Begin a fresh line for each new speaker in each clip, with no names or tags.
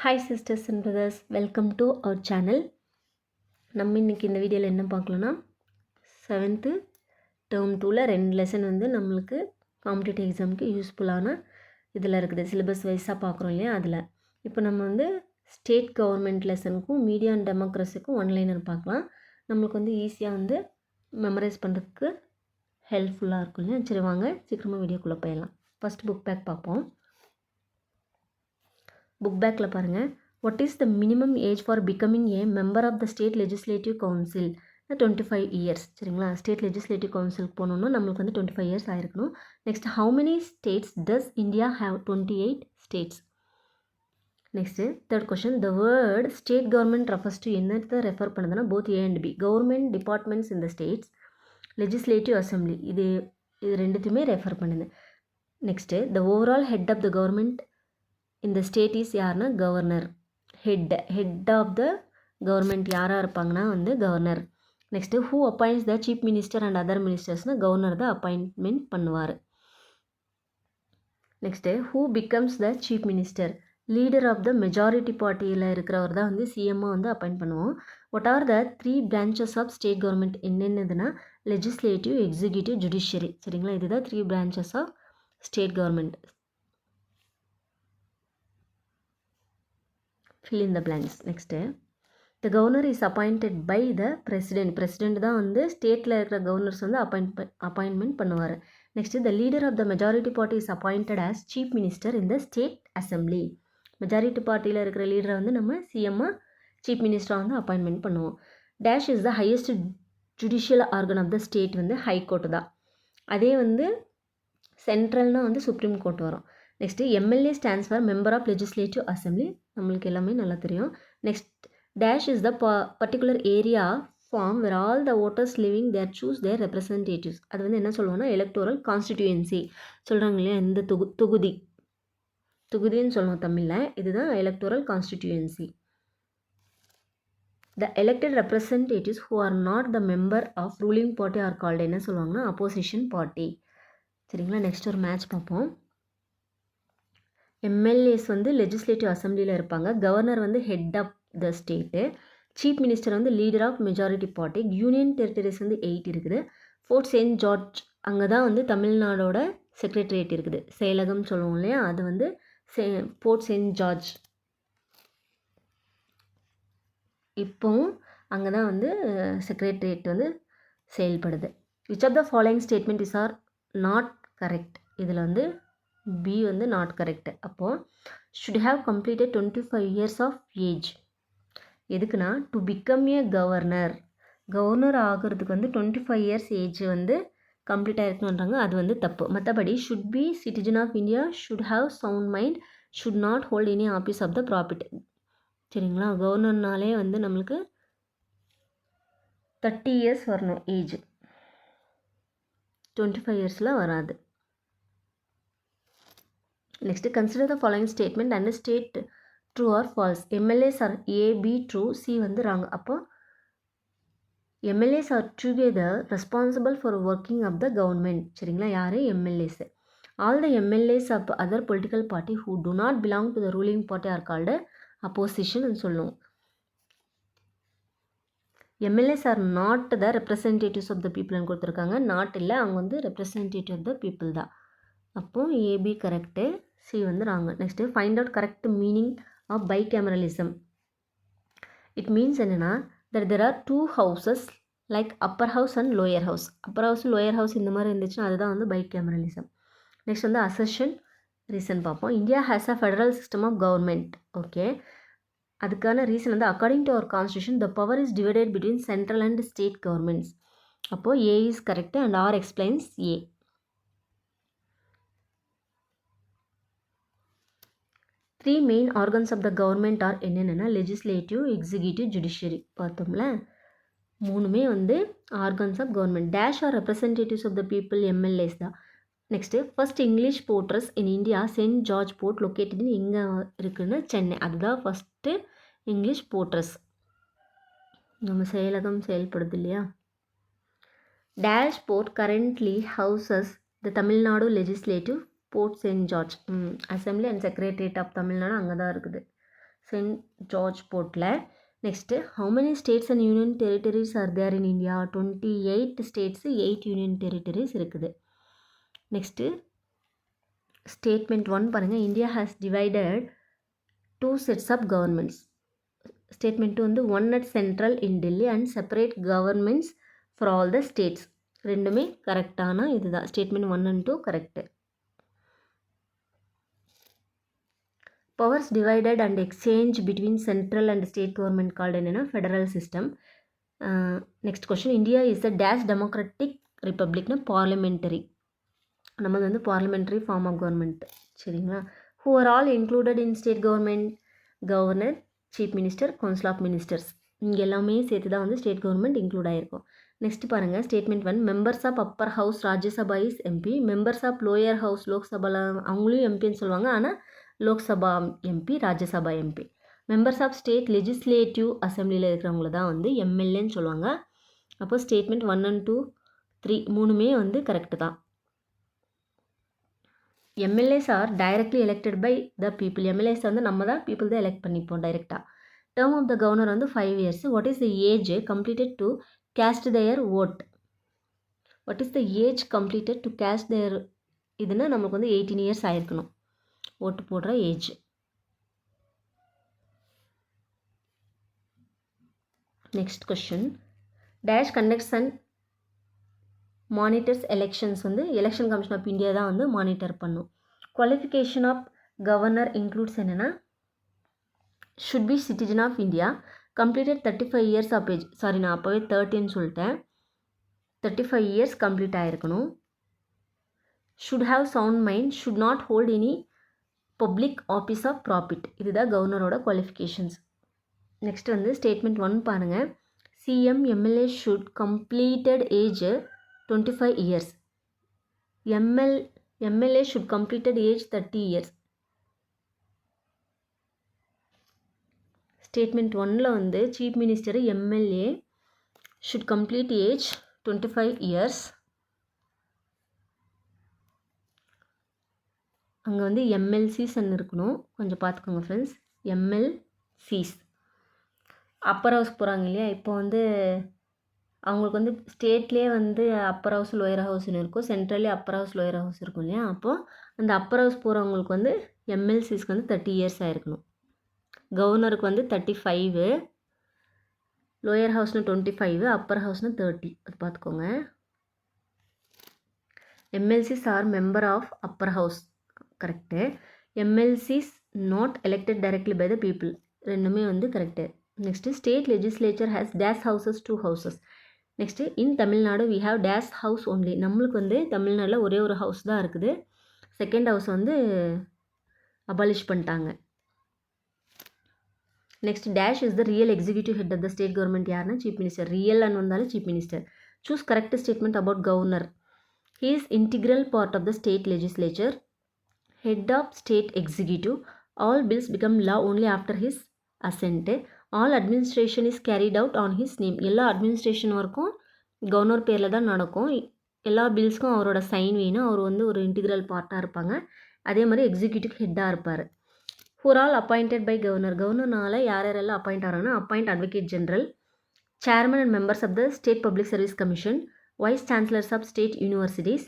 Hi sisters and brothers, welcome to our channel. நம்ம இன்னைக்கு இந்த வீடியோவில் என்ன பார்க்கலாம்னா 7th term 2ல 2 லெசன் வந்து நம்மளுக்கு காம்படிட்டிவ் எக்ஸாமுக்கு யூஸ்ஃபுல்லான இதில் இருக்குது. சிலபஸ் வைஸாக பார்க்குறோம் இல்லையா, அதில் இப்போ நம்ம வந்து ஸ்டேட் கவர்மெண்ட் லெசனுக்கும் மீடியா அண்ட் டெமோக்ரஸிக்கும் ஒன்லைனர் பார்க்கலாம். நம்மளுக்கு வந்து ஈஸியாக வந்து மெமரைஸ் பண்ணுறதுக்கு ஹெல்ப்ஃபுல்லாக இருக்கும் இல்லையா. சரி வாங்க சீக்கிரமாக வீடியோக்குள்ளே போயிடலாம். ஃபஸ்ட் புக் பேக் பார்ப்போம். புக் பேக்கில் பாருங்கள், what is the minimum age for becoming a member of the state legislative council? 25 years. சரிங்களா, ஸ்டேட் லெஜிஸ்லேட்டிவ் கவுன்சிலுக்கு போகணுன்னா நம்மளுக்கு வந்து 25 இயர்ஸ் ஆயிருக்கணும். Next, how many states does India have? 28 states. Next third question, the word state government refers to என்னத்தை refer பண்ணுதுன்னா both A and B, government departments இந்த states, legislative assembly, இது ரெண்டுத்தையுமே ரெஃபர் பண்ணுது. Next, the overall head of the government இந்த state is யாருன்னா governor. Head of the government யாராக இருப்பாங்கன்னா வந்து governor. Next, who appoints the chief minister and other மினிஸ்டர்ஸ்னால் கவர்னர் தான் அப்பாயின்மெண்ட் பண்ணுவார். Next, who becomes the chief minister? Leader of the majority பார்ட்டியில் இருக்கிறவர் தான் வந்து சிஎம்மாக வந்து அப்பாயிண்ட் பண்ணுவோம். What are the 3 branches of state government? என்னென்னதுன்னா லெஜிஸ்லேட்டிவ், எக்ஸிக்யூட்டிவ், ஜுடிஷியரி. சரிங்களா, இதுதான் 3 branches of state government. fill in the blanks. Next, the governor is appointed by the president. President தான் வந்து ஸ்டேட்டில் இருக்கிற கவர்னர்ஸ் வந்து அப்பாயின்மெண்ட் பண்ணுவார். Next, the leader of the majority party is appointed as chief minister in the state assembly. Majority பார்ட்டியில் இருக்கிற லீடரை வந்து நம்ம சிஎம்மாக சீஃப் மினிஸ்டராக வந்து அப்பாயின்மெண்ட் பண்ணுவோம். Dash is the highest judicial organ of the state வந்து ஹை கோர்ட் தான். அதே வந்து சென்ட்ரல்னால் வந்து சுப்ரீம் கோர்ட் வரும். Next, MLA stands for member of legislative assembly, நம்மளுக்கு எல்லாமே நல்லா தெரியும். Next, dash is the particular area form where all the voters living there choose their representatives. அது வந்து என்ன சொல்லுவோம்னா எலக்டோரல் கான்ஸ்டிடியூயன்சி சொல்கிறாங்க இல்லையா. இந்த தொகுதின்னு சொல்லுவோம் தமிழில். இதுதான் electoral constituency. The elected representatives who are not the member of ruling party are called என்ன சொல்லுவாங்கன்னா அப்போசிஷன் பார்ட்டி. சரிங்களா, நெக்ஸ்ட் ஒரு மேட்ச் பார்ப்போம். எம்எல்ஏஸ் வந்து லெஜிஸ்லேட்டிவ் அசம்பிளியில் இருப்பாங்க. கவர்னர் வந்து head of the state. Chief minister வந்து leader of majority party. Union territories வந்து 8 இருக்குது. ஃபோர்ட் செயின்ட் ஜார்ஜ் அங்கே தான் வந்து தமிழ்நாடோட செக்ரட்டரியேட் இருக்குது. செயலகம் சொல்லுவோம் இல்லையா, அது வந்து ஃபோர்ட் செயின்ட் ஜார்ஜ். இப்போவும் அங்கே தான் வந்து செக்ரட்டரியேட் வந்து செயல்படுது. Which of the following statement is are not correct? இதில் வந்து பி வந்து நாட் கரெக்ட். அப்போது should have completed 25 years of age. எதுக்குன்னா டு பிகம் ஏ கவர்னர் ஆகிறதுக்கு வந்து 25 இயர்ஸ் ஏஜ் வந்து கம்ப்ளீட் ஆகிருக்கணுன்றாங்க. அது வந்து தப்பு. மற்றபடி should be citizen of India, should have sound mind, should not hold any office of the profit. சரிங்களா, கவர்னர்னாலே வந்து நம்மளுக்கு 30 இயர்ஸ் வரணும் ஏஜ், 25 இயர்ஸில் வராது. Next, consider the following statement and state true or false. MLAs are A, B true, C வந்து wrong. அப்போ MLAs are together responsible for working of the government. சரிங்களா, யார்? MLAs. All the MLAs of other political party who do not belong to the ruling party are called opposition ன்னு சொல்லுவோம். MLAs are not the representatives of the people ன்னு கொடுத்துருக்காங்க. Not இல்லை, அவங்க வந்து representative of the people தான். அப்போ AB correct, C வந்து ராங்க. Next, find out correct meaning of bicameralism. It means என்னென்னா that there are 2 houses like upper house and lower house. Upper house lower house இந்த மாதிரி இருந்துச்சுன்னா அதுதான் வந்து பைகேமரலிசம். நெக்ஸ்ட் வந்து அசர்ஷன் ரீசன் பார்ப்போம். India has a federal system of government. Okay, அதுக்கான reason வந்து according to our constitution the power is divided between central and state governments. அப்போது A is correct and R explains A. Three main organs of the government are என்னென்னா legislative, executive, judiciary. பார்த்தோம்ல, 3மே வந்து organs of government. Dash are representatives of the people, MLAs தான். Next, first English fortress in India Saint George fort located எங்கே இருக்குதுன்னு சென்னை. அதுதான் first English Fortress. நம்ம செயலகம் செயல்படுது இல்லையா. Dash fort currently houses the Tamil Nadu legislative fort saint George. Assembly and secretariat of Tamil Nadu அங்கே தான் இருக்குது. சென்ட் ஜார்ஜ் போர்ட்டில். Next how many states and union territories are there in India? 28 states, 8 union territories இருக்குது. Next statement 1 பாருங்கள். India has divided 2 sets of governments. Statement 2 வந்து one at central in Delhi and separate governments for all the states. ரெண்டுமே கரெக்டான இதுதான். Statement 1 and 2 correct. Powers divided and exchange between central and state government called என்னென்னா federal system. Next question, India is a dash democratic ரிப்பப்ளிக்னா parliamentary. நம்ம வந்து parliamentary form of government. சரிங்களா? Who are all included in state government? Governor, chief minister, council of ministers. இங்கே எல்லாமே சேர்த்து தான் வந்து ஸ்டேட் கவர்மெண்ட் இன்க்ளூட் ஆகிருக்கும். நெக்ஸ்ட் பாருங்கள் statement 1, members of upper house Rajya Sabha is MP. Members of lower house லோக்சபாவில் அவங்களையும் எம்பின்னு சொல்லுவாங்க, ஆனால் Lok Sabha MP, Rajya Sabha MP. Members of state legislative அசம்பிளியில் இருக்கிறவங்கள தான் வந்து எம்எல்ஏன்னு சொல்லுவாங்க. அப்போ ஸ்டேட்மெண்ட் 1 and 2, 3 மூணுமே வந்து கரெக்டு தான். MLAs are directly elected by the people. MLAs வந்து நம்ம தான் பீப்புள் தான் எலெக்ட் பண்ணிப்போம் டைரெக்டாக. டேர்ம் ஆஃப் த கவர்னர் வந்து 5 years. What is the age completed to cast their vote? What is the age completed to cast their? இதுனா நமக்கு வந்து 18 years ஆயிருக்கணும் ஓட்டு போடுற age. Next question, dash conducts and monitors elections. வந்து election commission of India தான் வந்து monitor பண்ணும். Qualification of governor includes என்னென்னா should be citizen of India, completed 35 years of age. Sorry, நான் அப்போவே 30ன்னு சொல்லிட்டேன். 35 years complete ஆகிருக்கணும். Should have sound mind, should not hold any public office of profit. இதுதான் கவர்னரோட குவாலிஃபிகேஷன்ஸ். நெக்ஸ்ட் வந்து statement 1 பாருங்கள். CM MLA should completed age 25 years. MLA should completed age 30 years. Statement 1ல் வந்து chief minister MLA should complete age 25 years. அங்கே வந்து எம்எல்சிஸ்ன்னு இருக்கணும், கொஞ்சம் பார்த்துக்கோங்க ஃப்ரெண்ட்ஸ். எம்எல்சிஸ் அப்பர் ஹவுஸ் போகிறாங்க இல்லையா, இப்போ வந்து அவங்களுக்கு வந்து ஸ்டேட்லேயே வந்து அப்பர் ஹவுஸ் லோயர் ஹவுஸ்னு இருக்கும், சென்ட்ரல்லே அப்பர் ஹவுஸ் லோயர் ஹவுஸ் இருக்கும் இல்லையா. அப்போது அந்த அப்பர் ஹவுஸ் போகிறவங்களுக்கு வந்து எம்எல்சிஸ்க்கு வந்து 30 years ஆகிருக்கணும். கவர்னருக்கு வந்து 35, லோயர் ஹவுஸ்னு 25, அப்பர் ஹவுஸ்னு 30. அது பார்த்துக்கோங்க. MLCs are member of upper house, correct. MLCs not elected directly by the people, ரெண்டுமே வந்து correct. Next state legislature has dash houses 2 houses. Next in Tamil Nadu we have dash house only. நம்மளுக்கு வந்து தமிழ்நாட்டில் ஒரே ஒரு ஹவுஸ் தான் இருக்குது. செகண்ட் ஹவுஸ் வந்து அபாலிஷ் பண்ணிட்டாங்க. Next dash is the real executive head of the state government. யாருன்னா சீஃப் மினிஸ்டர். ரியல்னு வந்தாலும் chief minister. Choose correct statement about governor. He is integral part of the state legislature, head of state executive. All bills become law only after his assent. All administration is carried out on his name. எல்லா administration ஒர்க்கும் governor பேரில் தான் நடக்கும். எல்லா பில்ஸ்க்கும் அவரோட sign வேணும். அவர் வந்து ஒரு இன்டிகிரல் பார்ட்டாக இருப்பாங்க. அதே மாதிரி எக்ஸிக்யூட்டிவ் ஹெட்டாக இருப்பார். Who are all appointed by governor. கவர்னர்னால யார் யாரெல்லாம் அப்பாயிண்ட் ஆகிறாங்கன்னா appoint advocate general, chairman and members of the state public service commission, vice chancellors of state universities.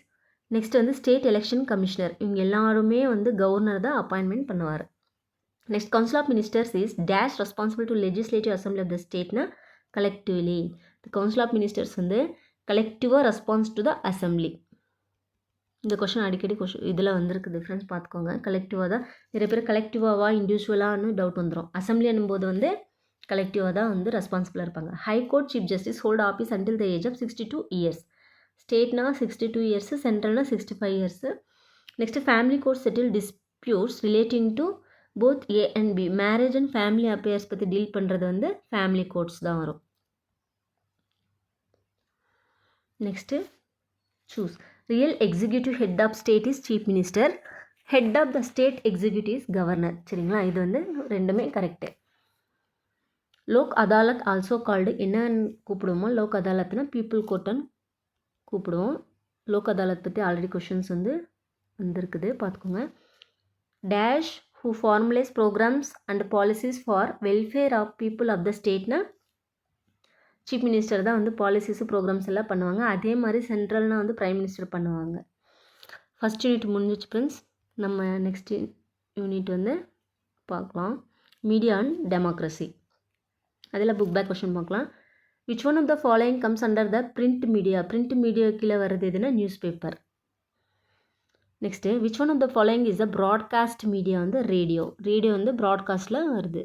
Next வந்து ஸ்டேட் எலெக்ஷன் கமிஷனர். இவங்க எல்லாருமே வந்து கவர்னர் தான் அப்பாயின்மெண்ட் பண்ணுவார். Next council of ministers is dash responsible to legislative assembly of the ஸ்டேட்னா collectively. The council of ministers வந்து கலெக்டிவாக response to the assembly. இந்த கொஷின் அடிக்கடி இதில் வந்திருக்கு, டிஃப்ரென்ஸ் பார்த்துக்கோங்க. கலெக்டிவாக தான், நிறைய பேர் கலெக்டிவாவா இண்டிவிஜுவலான்னு டவுட் வந்துடும். அசம்பிளி என்னும்போது வந்து கலெக்டிவாக தான் வந்து ரெஸ்பான்சிபிளாக இருப்பாங்க. High court chief justice hold office until the age of 62 years. ஸ்டேட்னா 62 years, சென்ட்ரல்னா 65 years. Next family court settle disputes relating to both A and B. Marriage and family affairs பற்றி டீல் பண்ணுறது வந்து ஃபேமிலி கோர்ட்ஸ் தான் வரும். Next choose. Real executive head of state is chief minister, head of the state executive is governor. சரிங்களா, இது வந்து ரெண்டுமே correct. Lok Adalat also called என்னன்னு கூப்பிடுவோமோ, லோக் அதாலத்னா பீப்புள் கோர்ட்டுன்னு கூப்பிடுவோம். லோக் அதாலத் பற்றி ஆல்ரெடி கொஷின்ஸ் வந்து வந்திருக்குது, பார்த்துக்கோங்க. Dash who formulates programs and policies for welfare of people of the stateனா சீஃப் மினிஸ்டர் தான் வந்து பாலிசிஸு ப்ரோக்ராம்ஸ் எல்லாம் பண்ணுவாங்க. அதே மாதிரி சென்ட்ரல்னால் வந்து ப்ரைம் மினிஸ்டர் பண்ணுவாங்க. ஃபஸ்ட் யூனிட் முடிஞ்சிச்சு ஃப்ரெண்ட்ஸ். நம்ம நெக்ஸ்ட் யூனிட் வந்து பார்க்கலாம், மீடியா அண்ட் டெமோக்ரஸி. அதில் புக் பேக் கொஷின் பார்க்கலாம். Which one of the following comes under the print media? Print media கீழே வர்றது எதுனா news paper. Next which one of the following is the broadcast media? வந்து radio. Radio வந்து ப்ராட்காஸ்ட்டில் வருது.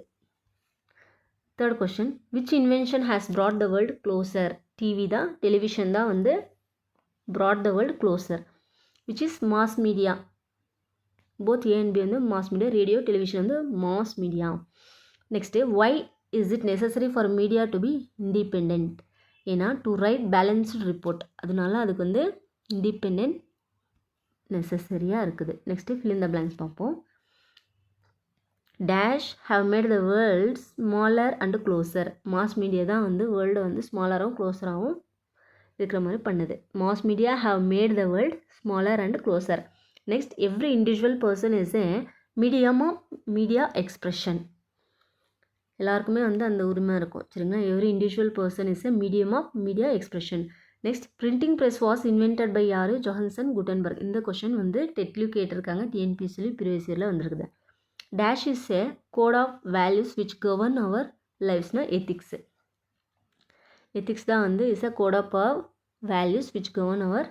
Third question, which invention has brought the world closer? TV தான், television தான் வந்து brought the world closer. which is mass media. both A and B வந்து mass media, radio television வந்து mass media. Next why is it necessary for media to be independent? ஏன்னா to write balanced report, அதனால அதுக்கு வந்து independent நெசசரியாக இருக்குது. Next fill in the blanks பார்ப்போம். Dash have made the world smaller and closer. Mass media தான் வந்து வேர்ல்டை வந்து ஸ்மாலராகவும் க்ளோஸராகவும் இருக்கிற மாதிரி பண்ணுது. Mass media have made the world smaller and closer. Next every individual person is a medium of media expression. எல்லாருக்குமே வந்து அந்த உரிமை இருக்கும், சரிங்களா? Every individual person is a medium of media expression. Next printing press was invented by யார்? Johannsen Gutenberg. இந்த question வந்து டெட்லியும் கேட்டிருக்காங்க, டிஎன்பிஎஸ்சிலையும் ப்ரீவியஸ் இயரில் வந்திருக்குது. Dash is a code of values which govern our லைஃப்ஸ்னா எத்திக்ஸு. எத்திக்ஸ் தான் வந்து is a code of values which govern our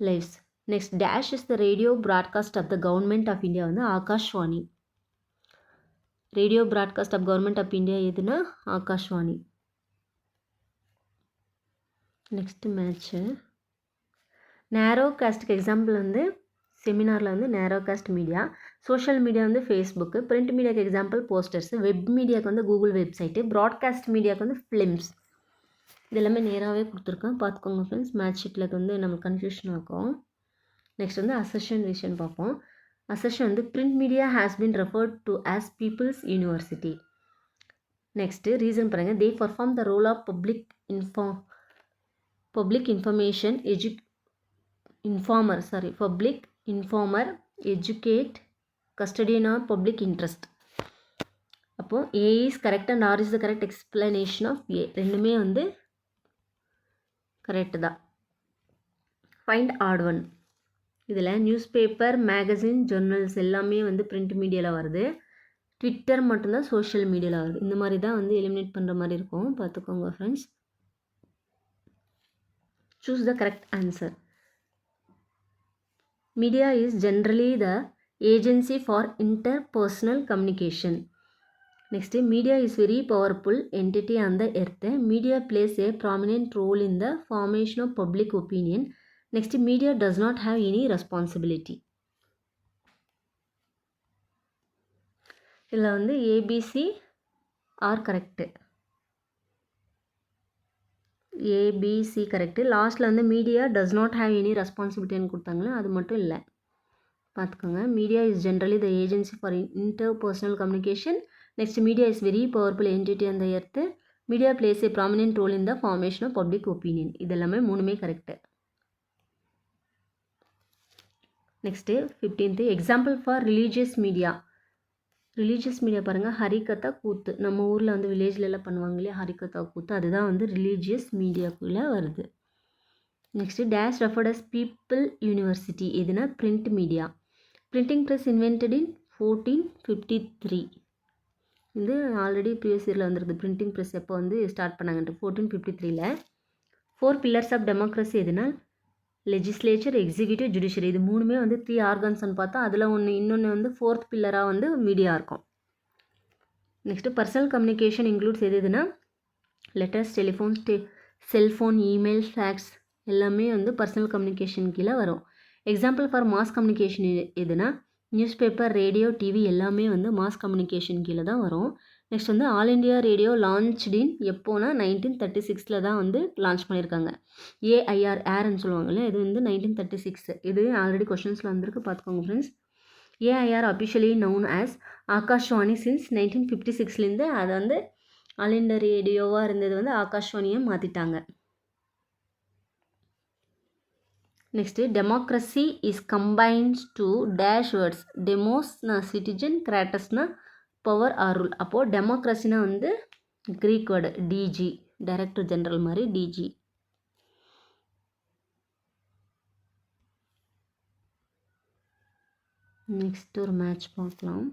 lives. Next dash is the radio broadcast of the government of India? வந்து Akashvani. Radio broadcast of government of India எதுனா Akashvani. Next match நேரோ காஸ்ட்டுக்கு example வந்து செமினாரில் வந்து நேரோ cost media. Social media வந்து Facebook. Print மீடியாவுக்கு example posters. Web மீடியாவுக்கு வந்து கூகுள் வெப்சைட்டு. ப்ராட்காஸ்ட் மீடியாவுக்கு வந்து ஃபிலிம்ஸ். இது எல்லாமே நேராகவே கொடுத்துருக்கேன், பார்த்துக்கோங்க ஃப்ரெண்ட்ஸ். மேட்ச் ஷீட்டில் வந்து நம்ம கன்ஃபியூஷன் ஆகும். நெக்ஸ்ட் வந்து அசெஷன் விஷன் பார்ப்போம். அசெஷன் வந்து print media has been referred to as people's university. Next reason பாருங்கள். They perform the role of public information informer educate custodian of public interest. அப்போது A is correct and R is the correct explanation of A. ரெண்டுமே வந்து correct தான். Find odd one. இதில் news paper, magazine, journals எல்லாமே வந்து print மீடியாவில் வருது. Twitter மட்டும்தான் சோஷியல் மீடியாவில் வருது. இந்த மாதிரி தான் வந்து எலிமினேட் பண்ணுற மாதிரி இருக்கும், பார்த்துக்கோங்க friends. Choose the correct answer. Media is generally the agency for interpersonal communication. Next, media is very powerful entity on the earth. Media plays a prominent role in the formation of public opinion. Next, media does not have any responsibility. இதில் வந்து A B C are correct. A B C correct. லாஸ்ட்டில் வந்து media does not have any ரெஸ்பான்சிபிலிட்டின்னு கொடுத்தாங்களே, அது மட்டும் இல்லை, பார்த்துக்கோங்க. Media is generally the agency for interpersonal communication. Next media is very powerful entity அந்த earth. Media plays a prominent role in the formation of public opinion. இதெல்லாமே மூணுமே correct. Next 15th example for religious media. Religious media பாருங்கள், ஹரிகதா கூத்து. நம்ம ஊரில் வந்து வில்லேஜ்லலாம் பண்ணுவாங்க இல்லையா, ஹரிகதா கூத்து, அதுதான் வந்து ரிலீஜியஸ் மீடியாக்குள்ளே வருது. Next dash referred as people university. எதுனா print media. Printing press invented in 1453. இது ஆல்ரெடி ப்ரீவியஸ் இயரில் வந்துருது. பிரிண்டிங் ப்ரெஸ் எப்போ வந்து ஸ்டார்ட் பண்ணாங்கன்ட்டு 1453. 4 pillars ஆஃப் டெமோக்ரஸி எதுனா லெஜிஸ்லேச்சர், எக்ஸிக்யூட்டிவ், ஜுடிஷியரி. இது மூணுமே வந்து 3 ஆர்கன்ஸ்ன்னு பார்த்தா அதில் இன்னொன்று வந்து 4th பில்லராக வந்து மீடியா இருக்கும். நெக்ஸ்ட்டு பர்சனல் கம்யூனிகேஷன் இன்க்ளூட்ஸ் எதுனா letters, telephones, cellphone, email, fax எல்லாமே வந்து பர்சனல் கம்யூனிகேஷன் கீழே வரும். எக்ஸாம்பிள் ஃபார் மாஸ் கம்யூனிகேஷன் எதுனா நியூஸ் பேப்பர், ரேடியோ, டிவி எல்லாமே வந்து மாஸ் கம்யூனிகேஷன் கீழே தான் வரும். நெக்ஸ்ட் வந்து ஆல் இண்டியா ரேடியோ லான்ச்டின் எப்போனா 1936 தான் வந்து லான்ச் பண்ணியிருக்காங்க. ஏஐஆர் ஏர்ன்னு சொல்லுவாங்கல்ல, இது வந்து 1936. இது ஆல்ரெடி கொஷின்ஸில் வந்திருக்கு, பார்த்துக்கோங்க friends. AIR officially noun as Akashvani since 1956. அதை வந்து ஆல் இண்டியா ரேடியோவாக இருந்தது வந்து ஆகாஷ்வாணியை மாற்றிட்டாங்க. Next democracy is combines two dash words. டெமோஸ்னா சிட்டிஜன், கிராட்டஸ்னா பவர் ஆர் ரூல். அப்போது டெமோக்ரஸினா வந்து Greek word DG, director general மாதிரி டிஜி. நெக்ஸ்ட் ஒரு மேட்ச் பார்க்கலாம்.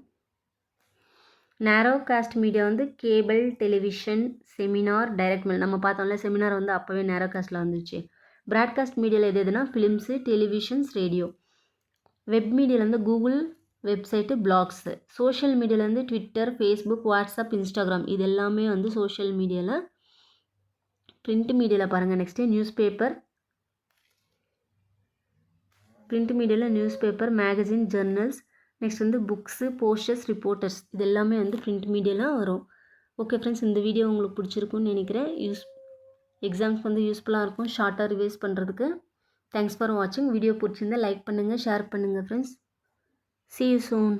நேரோ காஸ்ட் மீடியா வந்து cable, television, seminar, direct mail. நம்ம பார்த்தோம்ல செமினார் வந்து அப்போவே நேரோ காஸ்ட்டில் வந்துச்சு. ப்ராட்காஸ்ட் மீடியாவில் எது எதுனா ஃபிலிம்ஸு, டெலிவிஷன்ஸ், ரேடியோ. வெப் மீடியாவில் வந்து கூகுள் வெப்சைட்டு, பிளாக்ஸு. சோஷியல் மீடியாவில் வந்து ட்விட்டர், ஃபேஸ்புக், வாட்ஸ்அப், இன்ஸ்டாகிராம். இது எல்லாமே வந்து சோஷியல் மீடியாவில். பிரிண்ட் மீடியாவில் பாருங்கள். Next news paper. பிரிண்ட் மீடியாவில் news paper, magazine, journals. Next வந்து புக்ஸு, போஸ்டர்ஸ், ரிப்போர்ட்டர்ஸ். இது எல்லாமே வந்து பிரிண்ட் மீடியாலாம் வரும். ஓகே ஃப்ரெண்ட்ஸ், இந்த வீடியோ உங்களுக்கு பிடிச்சிருக்குன்னு நினைக்கிறேன். எக்ஸாம்ஸ்க்கு வந்து யூஸ்ஃபுல்லாக இருக்கும் ஷார்ட்டாக ரிவைஸ் பண்ணுறதுக்கு. தேங்க்ஸ் ஃபார் வாட்சிங். வீடியோ பிடிச்சிருந்தா லைக் பண்ணுங்கள், ஷேர் பண்ணுங்கள் ஃப்ரெண்ட்ஸ். See you soon.